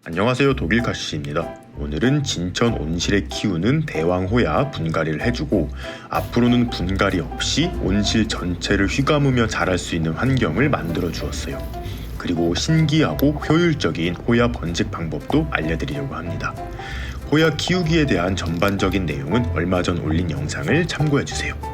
안녕하세요, 독일카시입니다. 오늘은 진천 온실에 키우는 대왕호야 분갈이를 해주고 앞으로는 분갈이 없이 온실 전체를 휘감으며 자랄 수 있는 환경을 만들어 주었어요. 그리고 신기하고 효율적인 호야 번식 방법도 알려드리려고 합니다. 호야 키우기에 대한 전반적인 내용은 얼마 전 올린 영상을 참고해주세요.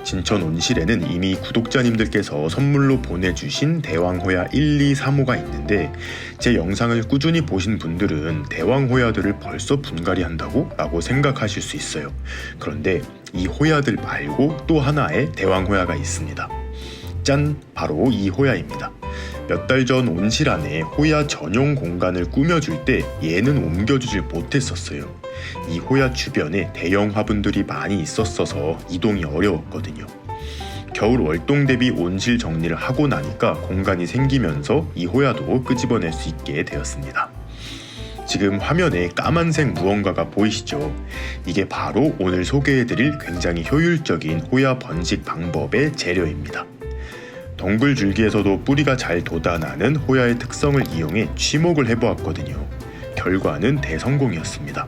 진천 온실에는 이미 구독자님들께서 선물로 보내주신 대왕호야 1, 2, 3호가 있는데 제 영상을 꾸준히 보신 분들은 대왕호야들을 벌써 분갈이한다고? 라고 생각하실 수 있어요. 그런데 이 호야들 말고 또 하나의 대왕호야가 있습니다. 짠! 바로 이 호야입니다. 몇 달 전 온실 안에 호야 전용 공간을 꾸며줄 때 얘는 옮겨주질 못했었어요. 이 호야 주변에 대형 화분들이 많이 있었어서 이동이 어려웠거든요. 겨울 월동 대비 온실 정리를 하고 나니까 공간이 생기면서 이 호야도 끄집어낼 수 있게 되었습니다. 지금 화면에 까만색 무언가가 보이시죠? 이게 바로 오늘 소개해드릴 굉장히 효율적인 호야 번식 방법의 재료입니다. 덩굴 줄기에서도 뿌리가 잘 돋아나는 호야의 특성을 이용해 취목을 해보았거든요. 결과는 대성공이었습니다.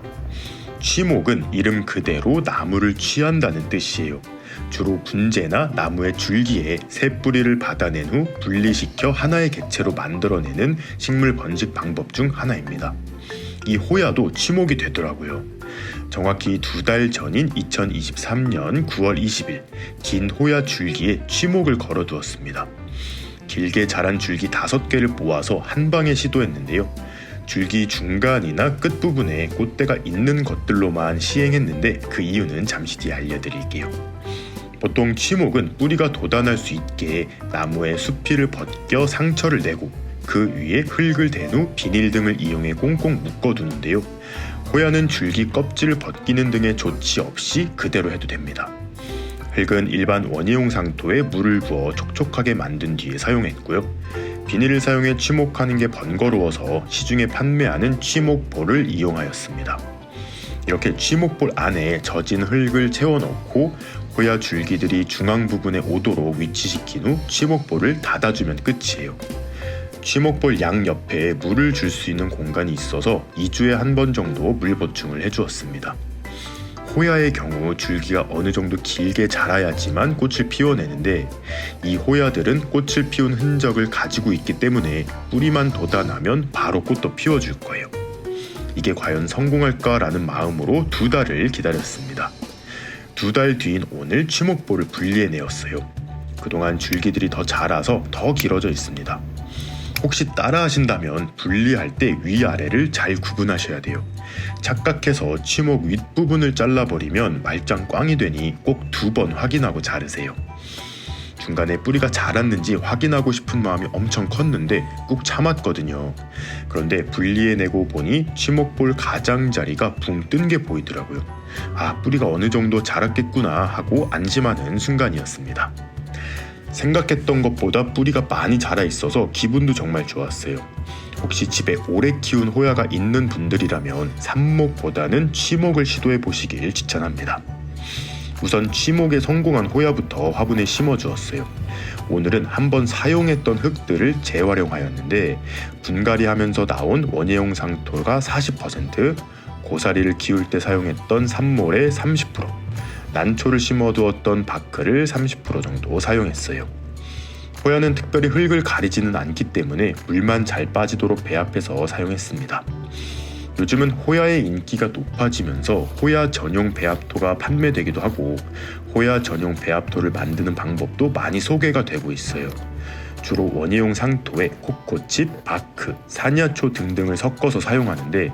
취목은 이름 그대로 나무를 취한다는 뜻이에요. 주로 분재나 나무의 줄기에 새 뿌리를 받아낸 후 분리시켜 하나의 객체로 만들어내는 식물 번식 방법 중 하나입니다. 이 호야도 취목이 되더라고요. 정확히 2달 전인 2023년 9월 20일 긴 호야 줄기에 취목을 걸어두었습니다. 길게 자란 줄기 5개를 모아서 한 방에 시도했는데요. 줄기 중간이나 끝부분에 꽃대가 있는 것들로만 시행했는데 그 이유는 잠시 뒤에 알려드릴게요. 보통 취목은 뿌리가 돋아날 수 있게 나무의 수피를 벗겨 상처를 내고 그 위에 흙을 댄 후 비닐 등을 이용해 꽁꽁 묶어두는데요. 호야는 줄기 껍질을 벗기는 등의 조치 없이 그대로 해도 됩니다. 흙은 일반 원예용 상토에 물을 부어 촉촉하게 만든 뒤에 사용했고요. 비닐을 사용해 취목하는 게 번거로워서 시중에 판매하는 취목볼을 이용하였습니다. 이렇게 취목볼 안에 젖은 흙을 채워넣고 호야 줄기들이 중앙 부분에 오도록 위치시킨 후 취목볼을 닫아주면 끝이에요. 취목볼 양옆에 물을 줄 수 있는 공간이 있어서 2주에 한 번 정도 물 보충을 해주었습니다. 호야의 경우 줄기가 어느 정도 길게 자라야지만 꽃을 피워내는데 이 호야들은 꽃을 피운 흔적을 가지고 있기 때문에 뿌리만 돋아나면 바로 꽃도 피워줄 거예요. 이게 과연 성공할까라는 마음으로 2달을 기다렸습니다. 2달 뒤인 오늘 취목볼을 분리해내었어요. 그동안 줄기들이 더 자라서 더 길어져 있습니다. 혹시 따라 하신다면 분리할 때 위아래를 잘 구분하셔야 돼요. 착각해서 취목 윗부분을 잘라버리면 말짱 꽝이 되니 꼭 2번 확인하고 자르세요. 중간에 뿌리가 자랐는지 확인하고 싶은 마음이 엄청 컸는데 꾹 참았거든요. 그런데 분리해내고 보니 취목볼 가장자리가 붕 뜬 게 보이더라고요. 아, 뿌리가 어느 정도 자랐겠구나 하고 안심하는 순간이었습니다. 생각했던 것보다 뿌리가 많이 자라 있어서 기분도 정말 좋았어요. 혹시 집에 오래 키운 호야가 있는 분들이라면 삽목보다는 취목을 시도해 보시길 추천합니다. 우선 취목에 성공한 호야부터 화분에 심어 주었어요. 오늘은 한번 사용했던 흙들을 재활용하였는데 분갈이 하면서 나온 원예용 상토가 40%, 고사리를 키울 때 사용했던 산모의 30%, 난초를 심어두었던 바크를 30% 정도 사용했어요. 호야는 특별히 흙을 가리지는 않기 때문에 물만 잘 빠지도록 배합해서 사용했습니다. 요즘은 호야의 인기가 높아지면서 호야 전용 배합토가 판매되기도 하고 호야 전용 배합토를 만드는 방법도 많이 소개가 되고 있어요. 주로 원예용 상토에 코코칩, 바크, 사냐초 등등을 섞어서 사용하는데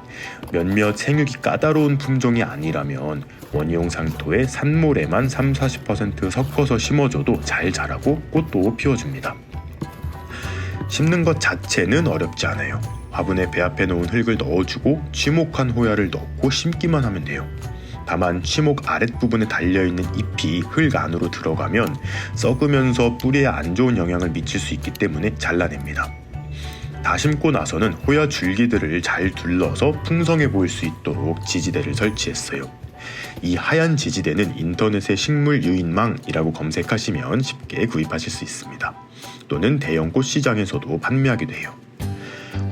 몇몇 생육이 까다로운 품종이 아니라면 원예용 상토에 산모래만 30-40% 섞어서 심어줘도 잘 자라고 꽃도 피워줍니다. 심는 것 자체는 어렵지 않아요. 화분에 배합해 놓은 흙을 넣어주고 취목한 호야를 넣고 심기만 하면 돼요. 다만 취목 아랫부분에 달려있는 잎이 흙 안으로 들어가면 썩으면서 뿌리에 안 좋은 영향을 미칠 수 있기 때문에 잘라냅니다. 다 심고 나서는 호야 줄기들을 잘 둘러서 풍성해 보일 수 있도록 지지대를 설치했어요. 이 하얀 지지대는 인터넷에 식물 유인망이라고 검색하시면 쉽게 구입하실 수 있습니다. 또는 대형 꽃시장에서도 판매하기도 해요.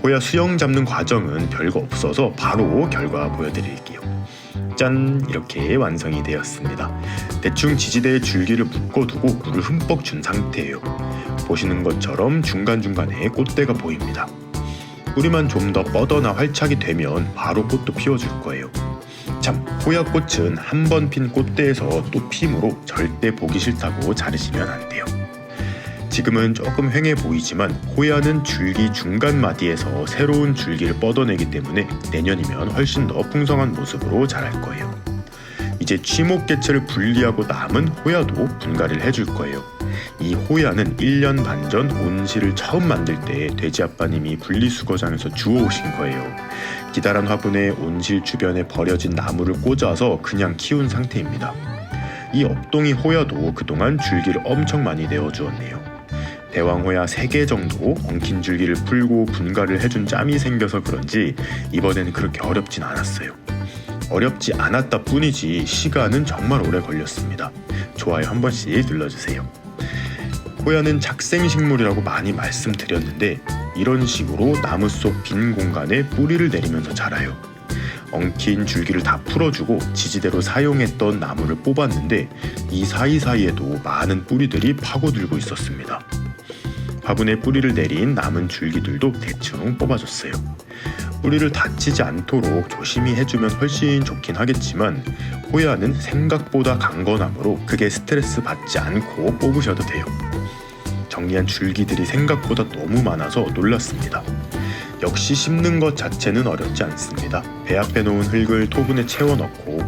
호야 수영 잡는 과정은 별거 없어서 바로 결과 보여드릴게요. 짠! 이렇게 완성이 되었습니다. 대충 지지대에 줄기를 묶어두고 물을 흠뻑 준 상태예요. 보시는 것처럼 중간중간에 꽃대가 보입니다. 뿌리만 좀 더 뻗어나 활착이 되면 바로 꽃도 피워줄 거예요. 참, 호야꽃은 한 번 핀 꽃대에서 또 피므로 절대 보기 싫다고 자르시면 안 돼요. 지금은 조금 휑해 보이지만 호야는 줄기 중간 마디에서 새로운 줄기를 뻗어내기 때문에 내년이면 훨씬 더 풍성한 모습으로 자랄 거예요. 이제 취목개체를 분리하고 남은 호야도 분갈이를 해줄 거예요. 이 호야는 1년 반 전 온실을 처음 만들 때 돼지 아빠님이 분리수거장에서 주워오신 거예요. 기다란 화분에 온실 주변에 버려진 나무를 꽂아서 그냥 키운 상태입니다. 이 업동이 호야도 그동안 줄기를 엄청 많이 내어주었네요. 대왕호야 3개 정도 엉킨 줄기를 풀고 분갈이를 해준 짬이 생겨서 그런지 이번에는 그렇게 어렵진 않았어요. 어렵지 않았다 뿐이지 시간은 정말 오래 걸렸습니다. 좋아요 한 번씩 눌러주세요. 호야는 작생식물이라고 많이 말씀드렸는데 이런 식으로 나무 속 빈 공간에 뿌리를 내리면서 자라요. 엉킨 줄기를 다 풀어주고 지지대로 사용했던 나무를 뽑았는데 이 사이사이에도 많은 뿌리들이 파고들고 있었습니다. 화분에 뿌리를 내린 남은 줄기들도 대충 뽑아줬어요. 뿌리를 다치지 않도록 조심히 해주면 훨씬 좋긴 하겠지만 호야는 생각보다 강건하므로 크게 스트레스 받지 않고 뽑으셔도 돼요. 정리한 줄기들이 생각보다 너무 많아서 놀랐습니다. 역시 심는 것 자체는 어렵지 않습니다. 배합해 놓은 흙을 토분에 채워 넣고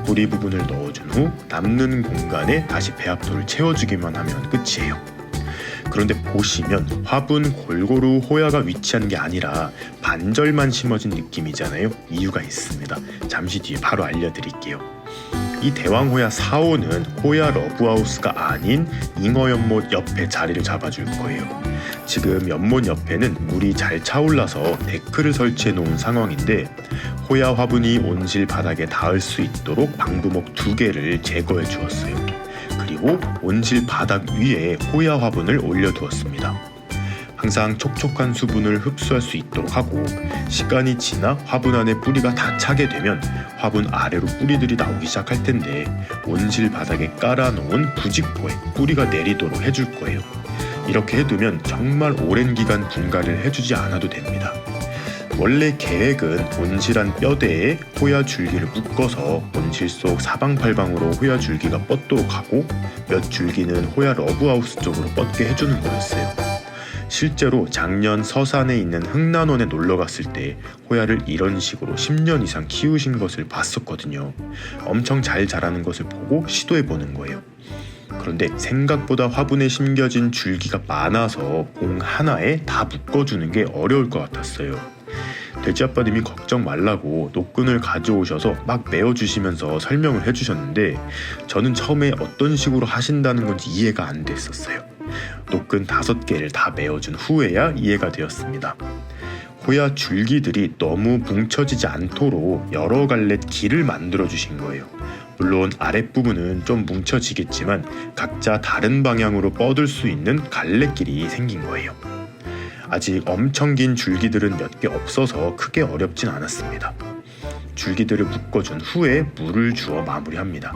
뿌리 부분을 넣어준 후 남는 공간에 다시 배합토를 채워주기만 하면 끝이에요. 그런데 보시면 화분 골고루 호야가 위치한 게 아니라 반절만 심어진 느낌이잖아요. 이유가 있습니다. 잠시 뒤에 바로 알려드릴게요. 이 대왕호야 4호는 호야 러브하우스가 아닌 잉어연못 옆에 자리를 잡아줄 거예요. 지금 연못 옆에는 물이 잘 차올라서 데크를 설치해 놓은 상황인데 호야 화분이 온실 바닥에 닿을 수 있도록 방부목 2개를 제거해 주었어요. 그리고 온실 바닥 위에 호야 화분을 올려두었습니다. 항상 촉촉한 수분을 흡수할 수 있도록 하고 시간이 지나 화분 안에 뿌리가 다 차게 되면 화분 아래로 뿌리들이 나오기 시작할 텐데 온실 바닥에 깔아놓은 부직포에 뿌리가 내리도록 해줄 거예요. 이렇게 해두면 정말 오랜 기간 분갈이를 해주지 않아도 됩니다. 원래 계획은 온실한 뼈대에 호야 줄기를 묶어서 온실 속 사방팔방으로 호야 줄기가 뻗도록 하고 몇 줄기는 호야 러브하우스 쪽으로 뻗게 해주는 거였어요. 실제로 작년 서산에 있는 흥난원에 놀러 갔을 때 호야를 이런 식으로 10년 이상 키우신 것을 봤었거든요. 엄청 잘 자라는 것을 보고 시도해 보는 거예요. 그런데 생각보다 화분에 심겨진 줄기가 많아서 공 하나에 다 묶어주는 게 어려울 것 같았어요. 돼지 아빠님이 걱정 말라고 노끈을 가져오셔서 막 메어주시면서 설명을 해주셨는데 저는 처음에 어떤 식으로 하신다는 건지 이해가 안 됐었어요. 노끈 5개를 다 메어준 후에야 이해가 되었습니다. 호야 줄기들이 너무 뭉쳐지지 않도록 여러 갈래 길을 만들어 주신 거예요. 물론 아랫부분은 좀 뭉쳐지겠지만 각자 다른 방향으로 뻗을 수 있는 갈래길이 생긴 거예요. 아직 엄청 긴 줄기들은 몇 개 없어서 크게 어렵진 않았습니다. 줄기들을 묶어준 후에 물을 주어 마무리합니다.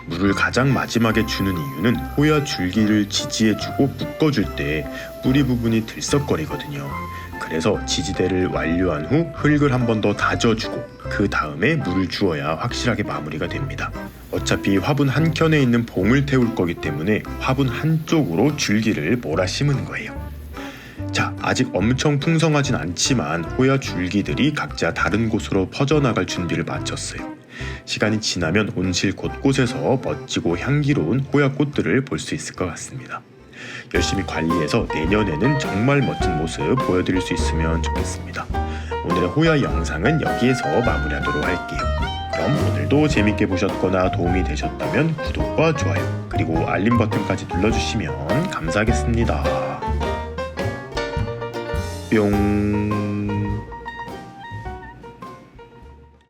물을 가장 마지막에 주는 이유는 호야 줄기를 지지해주고 묶어줄 때 뿌리 부분이 들썩거리거든요. 그래서 지지대를 완료한 후 흙을 한 번 더 다져주고 그 다음에 물을 주어야 확실하게 마무리가 됩니다. 어차피 화분 한 켠에 있는 봉을 태울 거기 때문에 화분 한쪽으로 줄기를 몰아 심은 거예요. 자, 아직 엄청 풍성하진 않지만 호야 줄기들이 각자 다른 곳으로 퍼져나갈 준비를 마쳤어요. 시간이 지나면 온실 곳곳에서 멋지고 향기로운 호야 꽃들을 볼 수 있을 것 같습니다. 열심히 관리해서 내년에는 정말 멋진 모습 보여드릴 수 있으면 좋겠습니다. 오늘의 호야 영상은 여기에서 마무리하도록 할게요. 그럼 오늘도 재밌게 보셨거나 도움이 되셨다면 구독과 좋아요 그리고 알림 버튼까지 눌러주시면 감사하겠습니다. 뿅.